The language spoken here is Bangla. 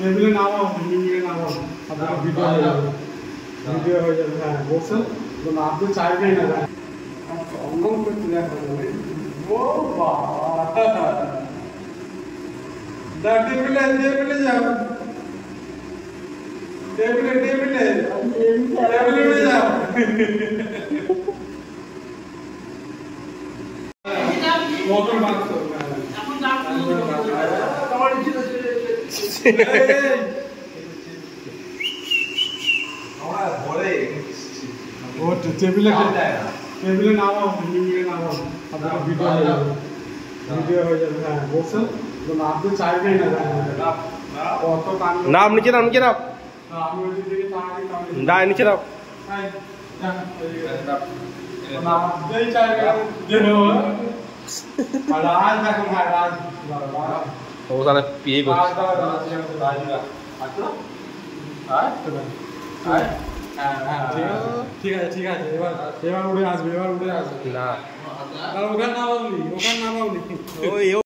টেবিলে নামাও, নিয়ে নামাও, আপনার ভিডিও হয়ে যাবে, ভিডিও হয়ে যাবে। হ্যাঁ বলছেন তো আপনি চাইবেই না অঙ্গন করতে দেখা যাবে। ও বাবা টেবিলে টেবিলে যাও, টেবিলে টেবিলে টেবিলে যাও। কখন বাঁচছো এখন টেবিলে টেবিলে নামাও, নিয়ে নামাও, আপনার ভিডিও হয়ে যাবে, ভিডিও হয়ে যাবে। হ্যাঁ বলছেন তো আপনি চাইবেই না কত নাম নিচে নাও, নিচে নাও, আমি ওই দিকে তাড়াতাড়ি না নিচে নাও। আপনি চাইবেন রাজ দেখো ভাই, রাজ ও তাহলে পিয়ে করছে। ঠিক আছে ঠিক আছে, এবার উড়ে আসবে, এবার উড়ে আসবে না ওখানে নামাবনি, ওখানে নামাবনি।